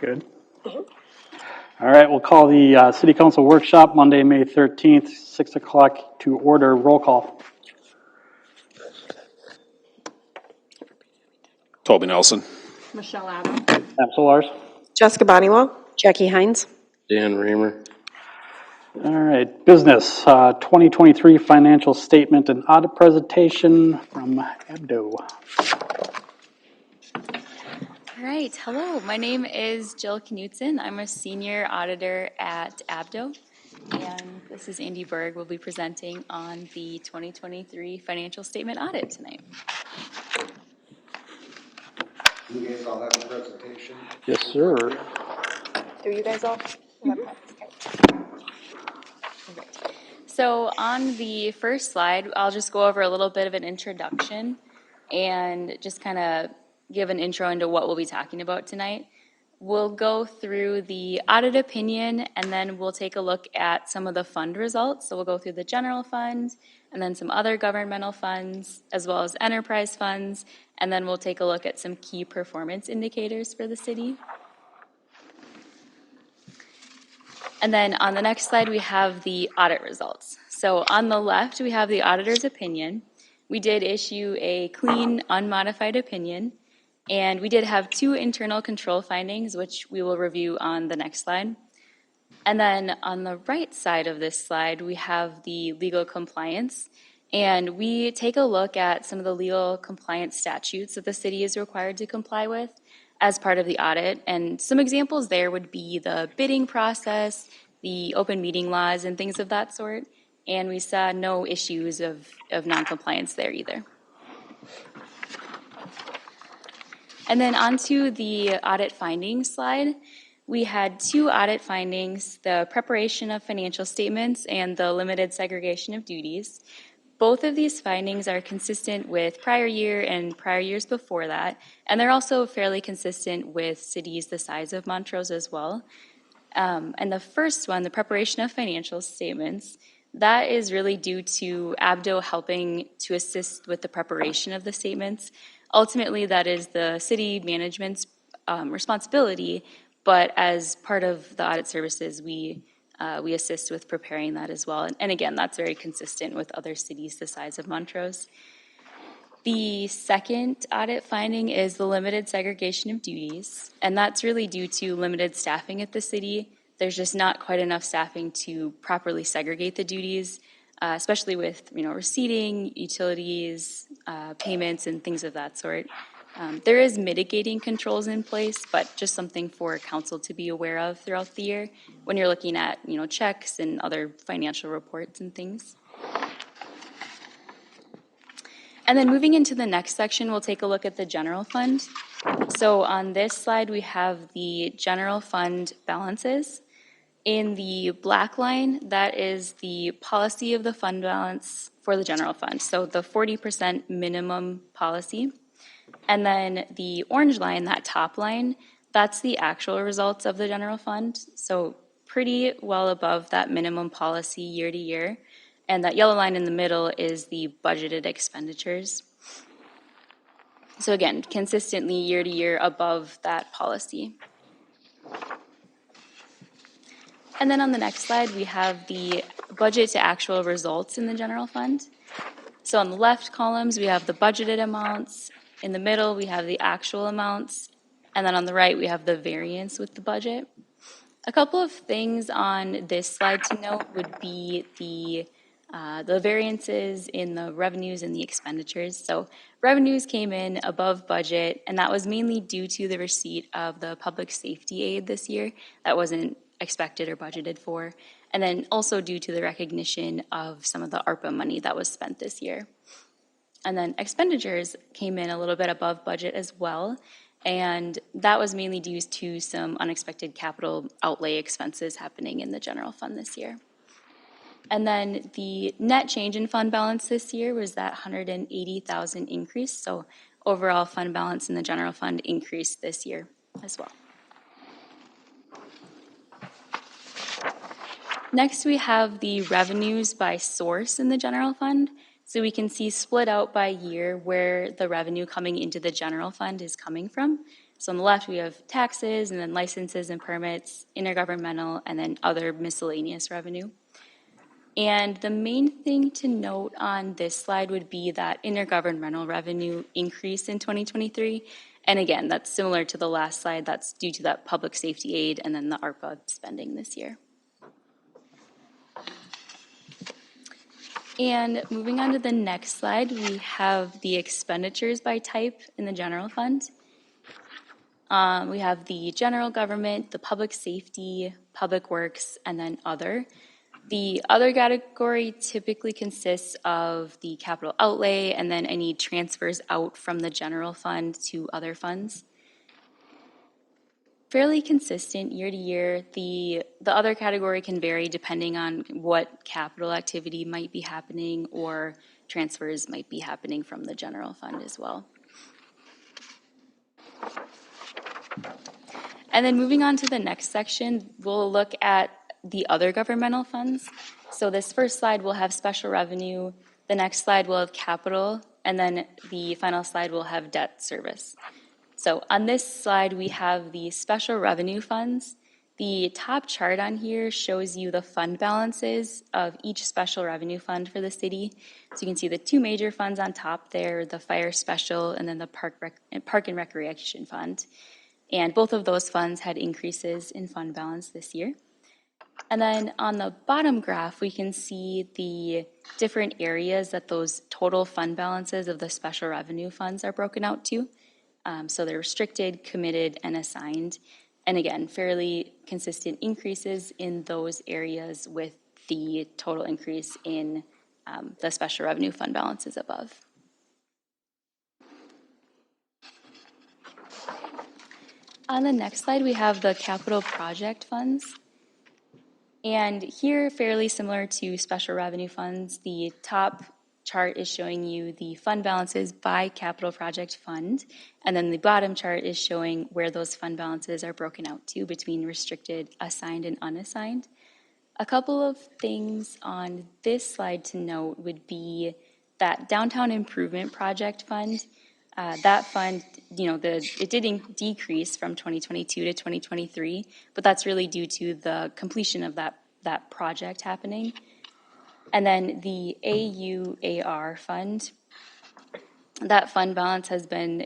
Good. All right, we'll call the City Council Workshop Monday, May 13th, 6 o'clock to order. Roll call. Toby Nelson. Michelle Adams. Absolars. Jessica Boniwell. Jackie Hines. Dan Reamer. All right, business, 2023 financial statement and audit presentation from Abdo. All right, hello, my name is Jill Knutson. I'm a senior auditor at Abdo, and this is Andy Berg. We'll be presenting on the 2023 financial statement audit tonight. You guys all have a presentation? Yes, sir. Do you guys all? So on the first slide, I'll just go over a little bit of an introduction and just kind of give an intro into what we'll be talking about tonight. We'll go through the audit opinion, and then we'll take a look at some of the fund results. So we'll go through the general fund, and then some other governmental funds, as well as enterprise funds, and then we'll take a look at some key performance indicators for the city. And then on the next slide, we have the audit results. So on the left, we have the auditor's opinion. We did issue a clean, unmodified opinion, and we did have 2 internal control findings, which we will review on the next slide. And then on the right side of this slide, we have the legal compliance, and we take a look at some of the legal compliance statutes that the city is required to comply with as part of the audit. And some examples there would be the bidding process, the open meeting laws, and things of that sort. And we saw no issues of non-compliance there either. And then onto the audit findings slide. We had 2 audit findings, the preparation of financial statements and the limited segregation of duties. Both of these findings are consistent with prior year and prior years before that, and they're also fairly consistent with cities the size of Montrose as well. And the first one, the preparation of financial statements, that is really due to Abdo helping to assist with the preparation of the statements. Ultimately, that is the city management's responsibility, but as part of the audit services, we assist with preparing that as well. And again, that's very consistent with other cities the size of Montrose. The second audit finding is the limited segregation of duties, and that's really due to limited staffing at the city. There's just not quite enough staffing to properly segregate the duties, especially with receipting, utilities, payments, and things of that sort. There is mitigating controls in place, but just something for council to be aware of throughout the year when you're looking at checks and other financial reports and things. And then moving into the next section, we'll take a look at the general fund. So on this slide, we have the general fund balances. In the black line, that is the policy of the fund balance for the general fund, so the 40% minimum policy. And then the orange line, that top line, that's the actual results of the general fund, so pretty well above that minimum policy year to year. And that yellow line in the middle is the budgeted expenditures. So again, consistently year to year above that policy. And then on the next slide, we have the budget to actual results in the general fund. So on the left columns, we have the budgeted amounts. In the middle, we have the actual amounts. And then on the right, we have the variance with the budget. A couple of things on this slide to note would be the variances in the revenues and the expenditures. So revenues came in above budget, and that was mainly due to the receipt of the public safety aid this year. That wasn't expected or budgeted for. And then also due to the recognition of some of the ARPA money that was spent this year. And then expenditures came in a little bit above budget as well. And that was mainly due to some unexpected capital outlay expenses happening in the general fund this year. And then the net change in fund balance this year was that $180,000 increase. So overall fund balance in the general fund increased this year as well. Next, we have the revenues by source in the general fund. So we can see split out by year where the revenue coming into the general fund is coming from. So on the left, we have taxes, and then licenses and permits, intergovernmental, and then other miscellaneous revenue. And the main thing to note on this slide would be that intergovernmental revenue increased in 2023. And again, that's similar to the last slide. That's due to that public safety aid and then the ARPA spending this year. And moving on to the next slide, we have the expenditures by type in the general fund. We have the general government, the public safety, public works, and then other. The other category typically consists of the capital outlay and then any transfers out from the general fund to other funds. Fairly consistent year to year. The other category can vary depending on what capital activity might be happening or transfers might be happening from the general fund as well. And then moving on to the next section, we'll look at the other governmental funds. So this first slide will have special revenue, the next slide will have capital, and then the final slide will have debt service. So on this slide, we have the special revenue funds. The top chart on here shows you the fund balances of each special revenue fund for the city. So you can see the two major funds on top there, the fire special and then the park and recreation fund. And both of those funds had increases in fund balance this year. And then on the bottom graph, we can see the different areas that those total fund balances of the special revenue funds are broken out to. So they're restricted, committed, and assigned. And again, fairly consistent increases in those areas with the total increase in the special revenue fund balances above. On the next slide, we have the capital project funds. And here, fairly similar to special revenue funds, the top chart is showing you the fund balances by capital project fund. And then the bottom chart is showing where those fund balances are broken out to between restricted, assigned, and unassigned. A couple of things on this slide to note would be that downtown improvement project fund. That fund, it did decrease from 2022 to 2023, but that's really due to the completion of that project happening. And then the AUAR fund, that fund balance has been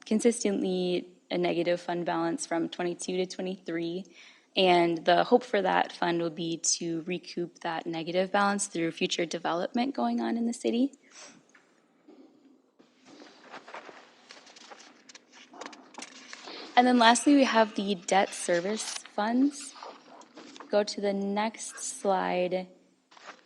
consistently a negative fund balance from 22 to 23. And the hope for that fund will be to recoup that negative balance through future development going on in the city. And then lastly, we have the debt service funds. Go to the next slide.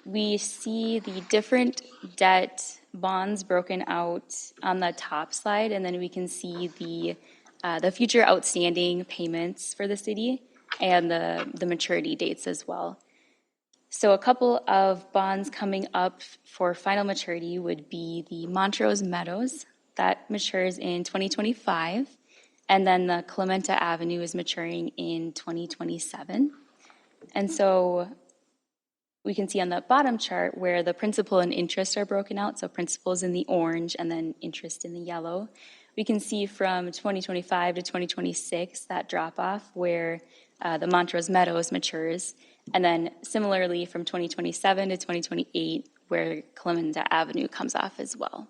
We see the different debt bonds broken out on the top slide, and then we can see the future outstanding payments for the city and the maturity dates as well. So a couple of bonds coming up for final maturity would be the Montrose Meadows. That matures in 2025. And then the Clementa Avenue is maturing in 2027. And so we can see on the bottom chart where the principal and interest are broken out. So principal is in the orange and then interest in the yellow. We can see from 2025 to 2026 that drop off where the Montrose Meadows matures. And then similarly from 2027 to 2028 where Clementa Avenue comes off as well.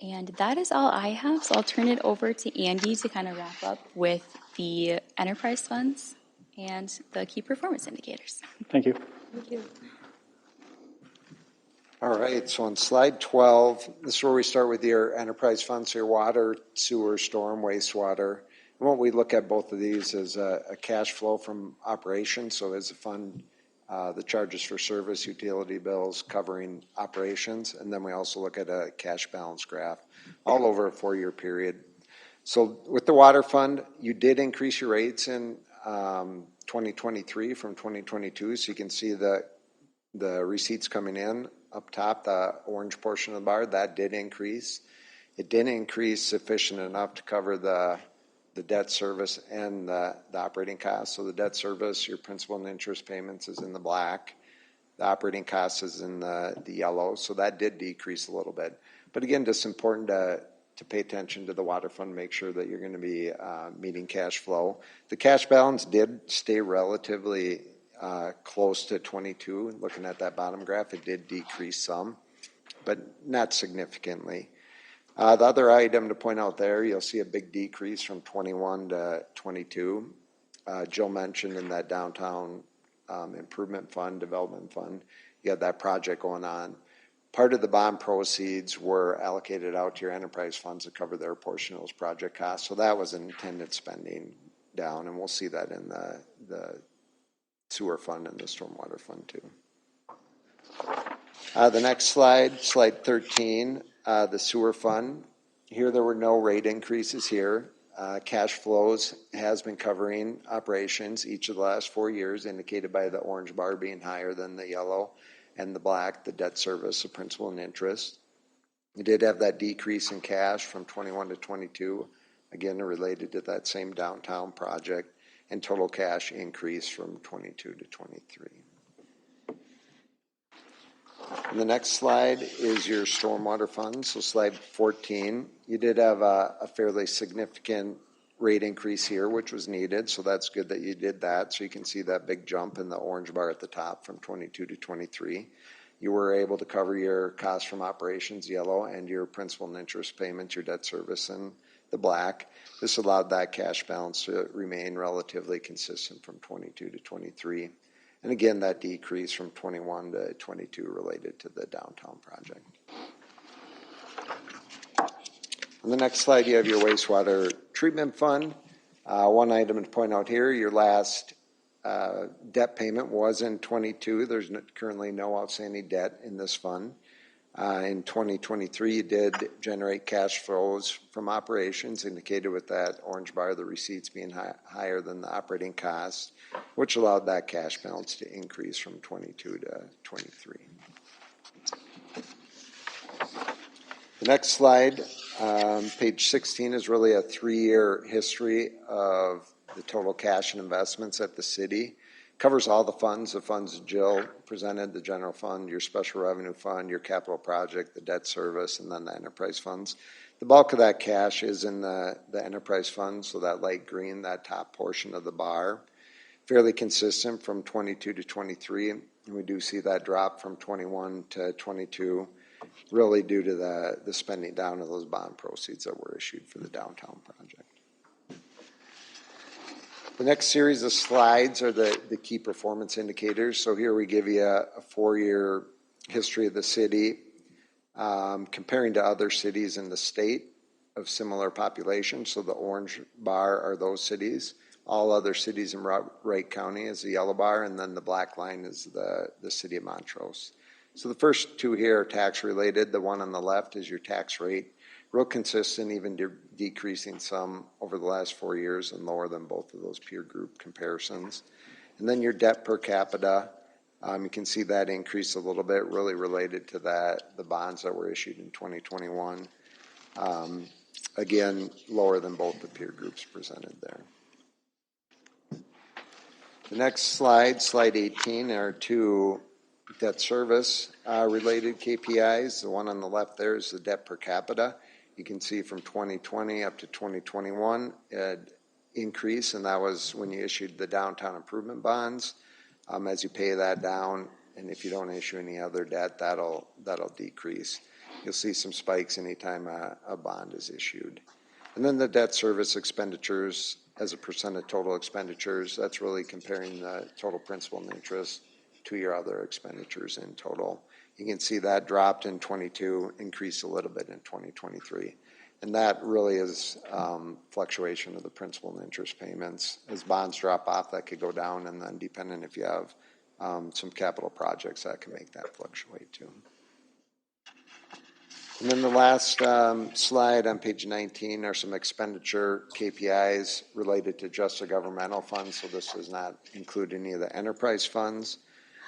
And that is all I have, so I'll turn it over to Andy to kind of wrap up with the enterprise funds and the key performance indicators. Thank you. Thank you. All right, so on slide 12, this is where we start with your enterprise funds, so your water, sewer, storm, wastewater. And what we look at both of these is a cash flow from operations, so as a fund, the charges for service, utility bills covering operations, and then we also look at a cash balance graph all over a 4-year period. So with the water fund, you did increase your rates in 2023 from 2022, so you can see the receipts coming in up top, the orange portion of the bar, that did increase. It didn't increase sufficient enough to cover the debt service and the operating costs. So the debt service, your principal and interest payments is in the black. The operating costs is in the yellow. So that did decrease a little bit. But again, just important to to pay attention to the water fund, make sure that you're going to be meeting cash flow. The cash balance did stay relatively close to 22. Looking at that bottom graph, it did decrease some, but not significantly. The other item to point out there, you'll see a big decrease from 21 to 22. Jill mentioned in that downtown improvement fund, development fund, you had that project going on. Part of the bond proceeds were allocated out to your enterprise funds to cover their portion of those project costs. So that was intended spending down, and we'll see that in the sewer fund and the stormwater fund too. The next slide, slide 13, the sewer fund. Here there were no rate increases here. Cash flows has been covering operations each of the last 4 years, indicated by the orange bar being higher than the yellow, and the black, the debt service, the principal and interest. We did have that decrease in cash from 21 to 22, again related to that same downtown project, and total cash increase from 22 to 23. And the next slide is your stormwater fund. So slide 14, you did have a fairly significant rate increase here, which was needed. So that's good that you did that. So you can see that big jump in the orange bar at the top from 22 to 23. You were able to cover your costs from operations, yellow, and your principal and interest payments, your debt service in the black. This allowed that cash balance to remain relatively consistent from 22 to 23. And again, that decrease from 21 to 22 related to the downtown project. On the next slide, you have your wastewater treatment fund. One item to point out here, your last debt payment was in 22. There's currently no outstanding debt in this fund. In 2023, you did generate cash flows from operations, indicated with that orange bar, the receipts being higher than the operating costs, which allowed that cash balance to increase from 22 to 23. The next slide, page 16, is really a 3-year history of the total cash and investments at the city. Covers all the funds Jill presented, the general fund, your special revenue fund, your capital project, the debt service, and then the enterprise funds. The bulk of that cash is in the enterprise fund, so that light green, that top portion of the bar. Fairly consistent from 22 to 23, and we do see that drop from 21 to 22, really due to the spending down of those bond proceeds that were issued for the downtown project. The next series of slides are the key performance indicators. So here we give you a 4-year history of the city, comparing to other cities in the state of similar population. So the orange bar are those cities. All other cities in Wright County is the yellow bar, and then the black line is the city of Montrose. So the first two here are tax related. The one on the left is your tax rate. Real consistent, even decreasing some over the last 4 years and lower than both of those peer group comparisons. And then your debt per capita, you can see that increase a little bit, really related to the bonds that were issued in 2021. Again, lower than both the peer groups presented there. The next slide, slide 18, are two debt service related KPIs. The one on the left there is the debt per capita. You can see from 2020 up to 2021, an increase, and that was when you issued the downtown improvement bonds. As you pay that down, and if you don't issue any other debt, that'll decrease. You'll see some spikes anytime a bond is issued. And then the debt service expenditures as a percent of total expenditures, that's really comparing the total principal and interest to your other expenditures in total. You can see that dropped in 22, increased a little bit in 2023. And that really is fluctuation of the principal and interest payments. As bonds drop off, that could go down, and then depending if you have some capital projects, that can make that fluctuate too. And then the last slide on page 19 are some expenditure KPIs related to just the governmental funds, so this does not include any of the enterprise funds.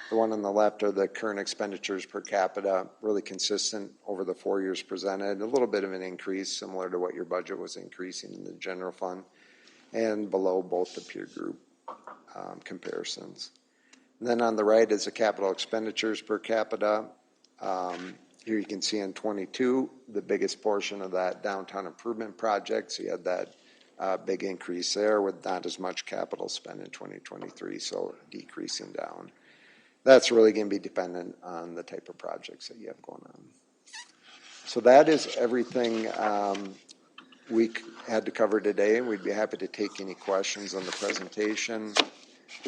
The one on the left are the current expenditures per capita, really consistent over the 4 years presented. A little bit of an increase, similar to what your budget was increasing in the general fund, and below both the peer group comparisons. And then on the right is the capital expenditures per capita. Here you can see in 22, the biggest portion of that downtown improvement project. So you had that big increase there with not as much capital spent in 2023, so decreasing down. That's really going to be dependent on the type of projects that you have going on. So that is everything we had to cover today. We'd be happy to take any questions on the presentation,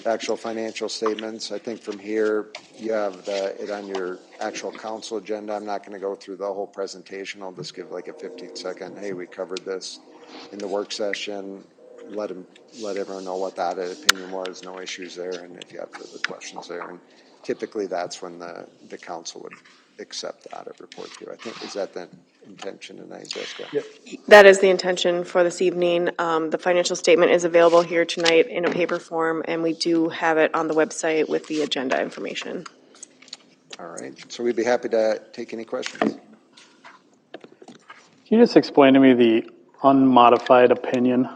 actual financial statements. I think from here, you have it on your actual council agenda. I'm not going to go through the whole presentation. I'll just give like a 15-second, hey, we covered this in the work session. Let everyone know what the audit opinion was, no issues there, and if you have further questions there. And typically that's when the council would accept the audit report too. I think, is that the intention tonight, Jessica? Yep. That is the intention for this evening. The financial statement is available here tonight in a paper form, and we do have it on the website with the agenda information. All right, so we'd be happy to take any questions. Can you just explain to me the unmodified opinion?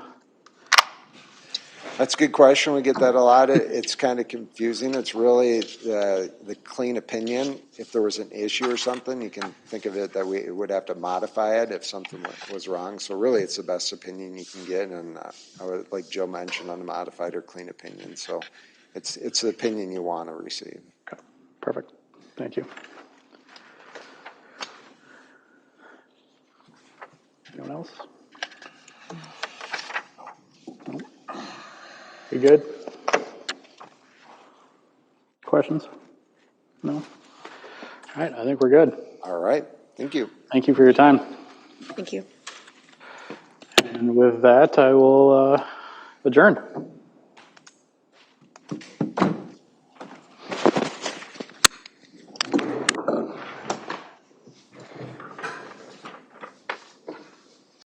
That's a good question. We get that a lot. It's kind of confusing. It's really the clean opinion. If there was an issue or something, you can think of it that we would have to modify it if something was wrong. So really, it's the best opinion you can get. And I would, like Joe mentioned, unmodified or clean opinion. So it's the opinion you want to receive. Okay, perfect. Thank you. Anyone else? No? You good? Questions? No? All right, I think we're good. All right. Thank you. Thank you for your time. Thank you. And with that, I will adjourn.